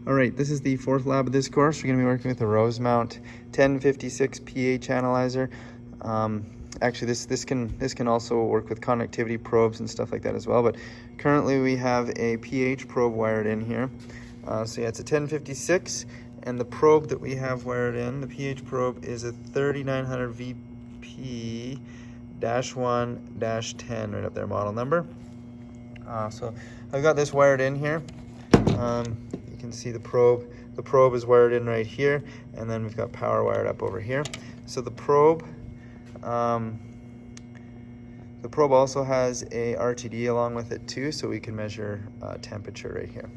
All right, this is the fourth lab of this course. We're gonna be working with a Rosemount 1056 pH analyzer. Actually, this can also work with conductivity probes and stuff like that as well, but currently we have a pH probe wired in here. So yeah, it's a 1056, and the probe that we have wired in, the pH probe, is a 3900 VP-1-10, right up there, model number. So I've got this wired in here. You can see the probe. The probe is wired in right here, and then we've got power wired up over here. So the probe also has a RTD along with it too, so we can measure temperature right here.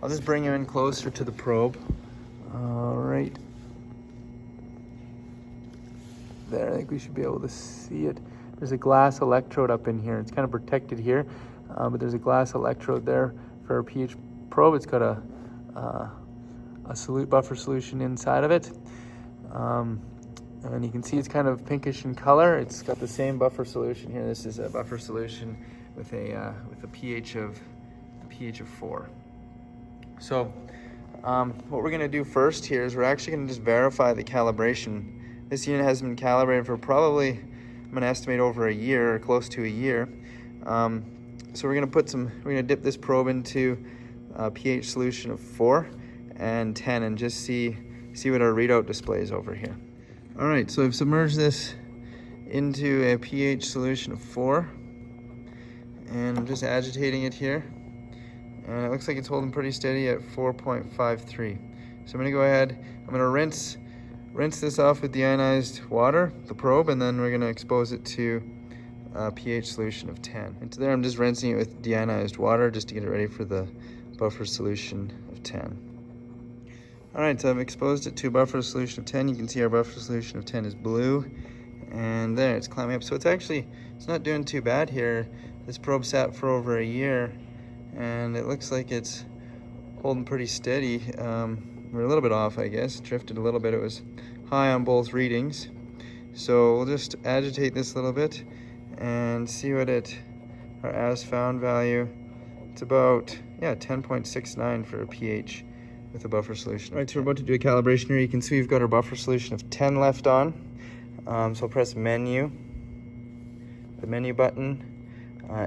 I'll just bring you in closer to the probe. All right. There, I think we should be able to see it. There's a glass electrode up in here. It's kind of protected here, but there's a glass electrode there for our pH probe. It's got a buffer solution inside of it. And you can see it's kind of pinkish in color. It's got the same buffer solution here. This is a buffer solution with a pH of 4. So what we're gonna do first here is we're actually gonna just verify the calibration. This unit has been calibrated for probably, I'm gonna estimate, over a year or close to a year. So we're gonna dip this probe into a pH solution of 4 and 10 and just see what our readout displays over here. All right, so I've submerged this into a pH solution of 4, and I'm just agitating it here, and it looks like it's holding pretty steady at 4.53. So I'm gonna go ahead, I'm gonna rinse this off with deionized water, the probe, and then we're gonna expose it to a pH solution of 10. And to there, I'm just rinsing it with deionized water just to get it ready for the buffer solution of 10. All right, so I've exposed it to a buffer solution of 10. You can see our buffer solution of 10 is blue, and there, it's climbing up. So it's not doing too bad here. This probe sat for over a year, and it looks like it's holding pretty steady. We're a little bit off, I guess. Drifted a little bit. It was high on both readings. So we'll just agitate this a little bit and see what our as found value. It's about, 10.69 for a pH with a buffer solution. All right, so we're about to do a calibration here. You can see we've got our buffer solution of 10 left on. So I'll press menu, the menu button,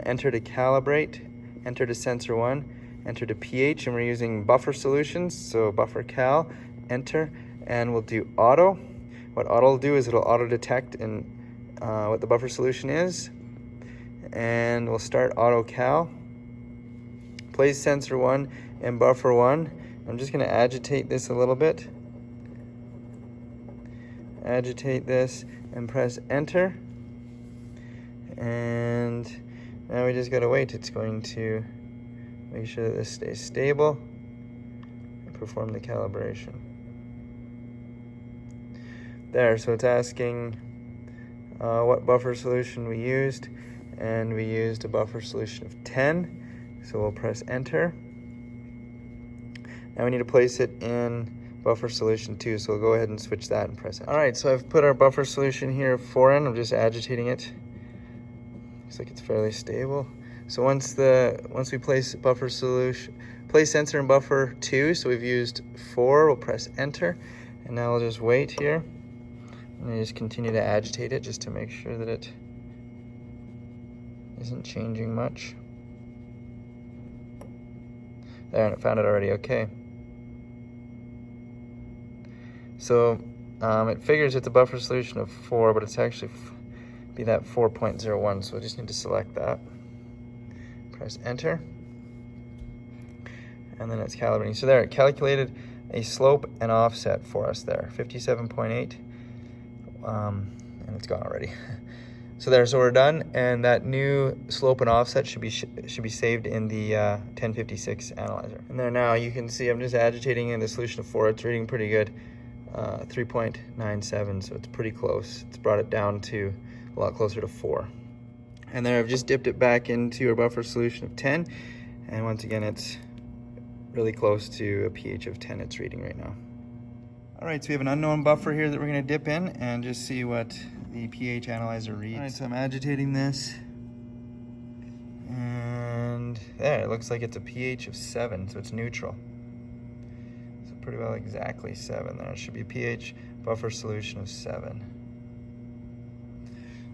enter to calibrate, enter to sensor 1, enter to pH, and we're using buffer solutions, so buffer cal, enter, and we'll do auto. What auto will do is it'll auto detect what the buffer solution is, and we'll start auto cal, place sensor 1 and buffer 1. I'm just going to agitate this a little bit. Agitate this and press enter. And now we just got to wait. It's going to make sure that this stays stable and perform the calibration. There, so it's asking what buffer solution we used, and we used a buffer solution of 10. So we'll press enter. Now we need to place it in buffer solution 2, so we'll go ahead and switch that and press enter. All right, so I've put our buffer solution here 4 in. I'm just agitating it. Looks like it's fairly stable. So once we place sensor in buffer 2, so we've used 4, we'll press enter, and now I'll just wait here, and I just continue to agitate it just to make sure that it isn't changing much. There, and it found it already okay. So it figures it's a buffer solution of 4, but it's actually be that 4.01, so I just need to select that. Press enter, and then it's calibrating. So there, it calculated a slope and offset for us there, 57.8, and it's gone already. So we're done, and that new slope and offset should be saved in the 1056 analyzer. And there, now you can see I'm just agitating in the solution of 4. It's reading pretty good, 3.97, so it's pretty close. It's brought it down to a lot closer to 4. And there, I've just dipped it back into a buffer solution of 10, and once again, it's really close to a pH of 10 it's reading right now. All right, so we have an unknown buffer here that we're gonna dip in and just see what the pH analyzer reads. All right, so I'm agitating this, and there, it looks like it's a pH of 7, so it's neutral. pretty well exactly 7 there. It should be a pH buffer solution of 7.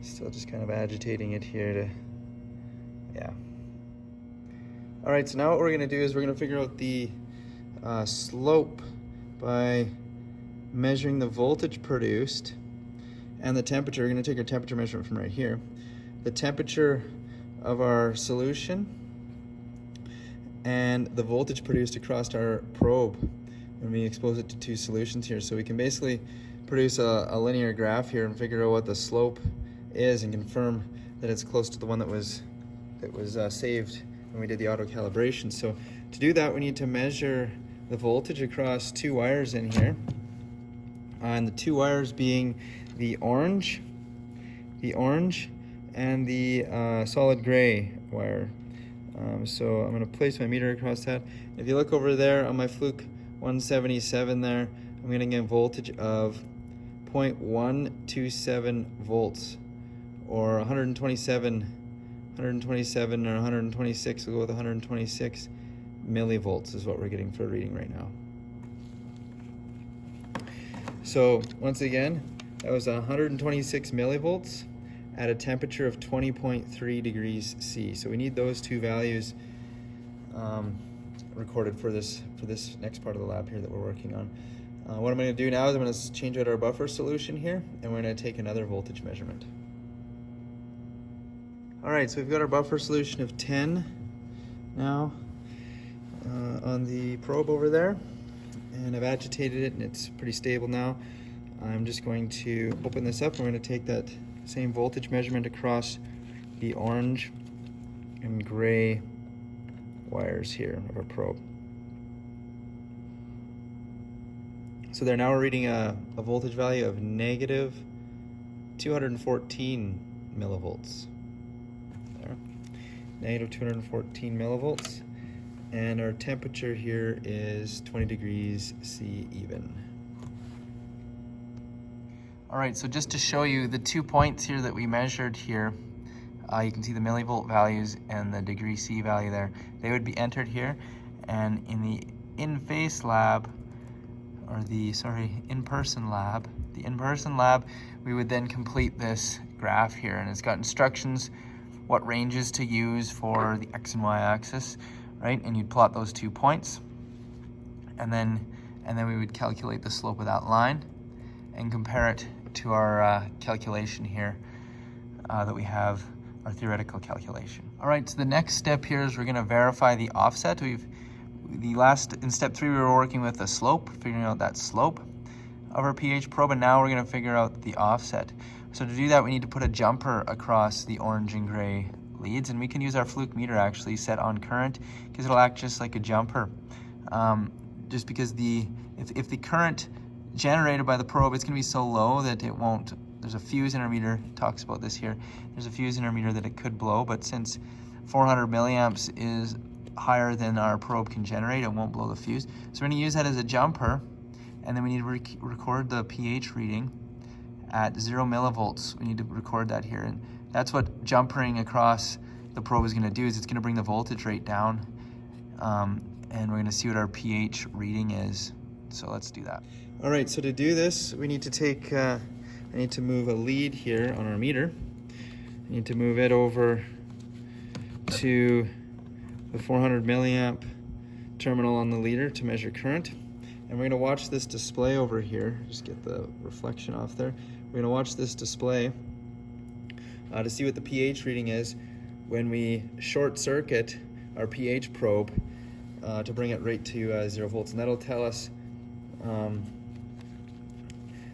Still just kind of agitating it here to, yeah. All right, so now what we're gonna do is we're gonna figure out the slope by measuring the voltage produced and the temperature. We're gonna take our temperature measurement from right here. The temperature of our solution and the voltage produced across our probe when we expose it to 2 solutions here. So we can basically produce a linear graph here and figure out what the slope is and confirm that it's close to the one that was saved when we did the auto calibration. So to do that, we need to measure the voltage across 2 wires in here, and the 2 wires being the orange and the solid gray wire. So I'm going to place my meter across that. If you look over there on my Fluke 177 there, I'm getting a voltage of 0.127 volts, or 127 or 126, we'll go with 126 millivolts is what we're getting for a reading right now. So once again, that was 126 millivolts at a temperature of 20.3 degrees C. So we need those 2 values recorded for this next part of the lab here that we're working on. What I'm going to do now is I'm going to change out our buffer solution here, and we're going to take another voltage measurement. All right, so we've got our buffer solution of 10 now on the probe over there, and I've agitated it and it's pretty stable now. I'm just going to open this up. We're going to take that same voltage measurement across the orange and gray wires here of our probe. So there, now we're reading a voltage value of negative 214 millivolts. There, negative 214 millivolts. And our temperature here is 20 degrees C even. All right, so just to show you the 2 points here that we measured here, you can see the millivolt values and the degree C value there. They would be entered here, and in the in-person lab, we would then complete this graph here, and it's got instructions, what ranges to use for the X and Y axis, right? And you'd plot those 2 points, and then we would calculate the slope of that line and compare it to our calculation here that we have, our theoretical calculation. All right, so the next step here is we're going to verify the offset. In step 3 we were working with the slope, figuring out that slope of our pH probe, and now we're going to figure out the offset. So to do that, we need to put a jumper across the orange and gray leads, and we can use our Fluke meter actually set on current, because it'll act just like a jumper. Just because if the current generated by the probe, it's going to be so low that it won't. There's a fuse in our meter, talks about this here. There's a fuse in our meter that it could blow, but since 400 milliamps is higher than our probe can generate, it won't blow the fuse. So we're going to use that as a jumper, and then we need to record the pH reading at 0 millivolts. We need to record that here, and that's what jumpering across the probe is going to do, is it's going to bring the voltage rate down, and we're going to see what our pH reading is. So let's do that. All right, so to do this, we need to take, I need to move a lead here on our meter. I need to move it over to the 400 milliamp terminal on the leader to measure current. And we're going to watch this display over here. Just get the reflection off there. We're going to watch this display to see what the pH reading is when we short circuit our pH probe to bring it right to 0 volts. And that'll tell us,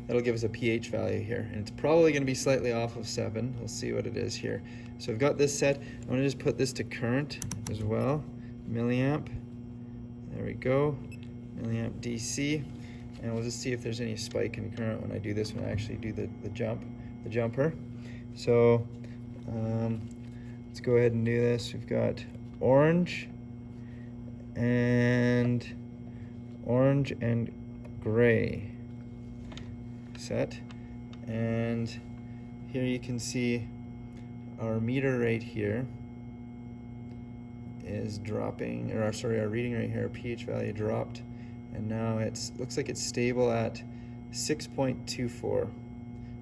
that'll give us a pH value here. And it's probably going to be slightly off of 7. We'll see what it is here. So I've got this set. I'm going to just put this to current as well. Milliamp. There we go. Milliamp DC. And we'll just see if there's any spike in current when I do this, when I actually do the jumper. So let's go ahead and do this. We've got orange and gray set, and here you can see our meter right here is dropping, or sorry, our reading right here, our pH value dropped, and now it looks like it's stable at 6.24.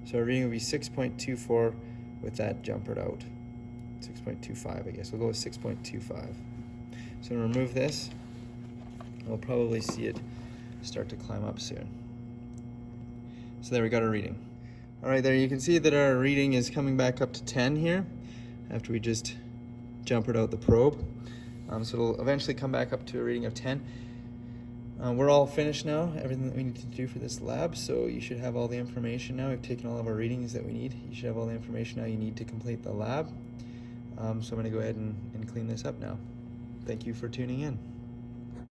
So our reading will be 6.24 with that jumpered out. 6.25, I guess. We'll go with 6.25. So I'm gonna remove this. We'll probably see it start to climb up soon. So there, we got our reading. All right, there you can see that our reading is coming back up to 10 here after we just jumpered out the probe. So it'll eventually come back up to a reading of 10. We're all finished now, everything that we need to do for this lab, so you should have all the information now. We've taken all of our readings that we need. You should have all the information now you need to complete the lab. So I'm gonna go ahead and clean this up now. Thank you for tuning in.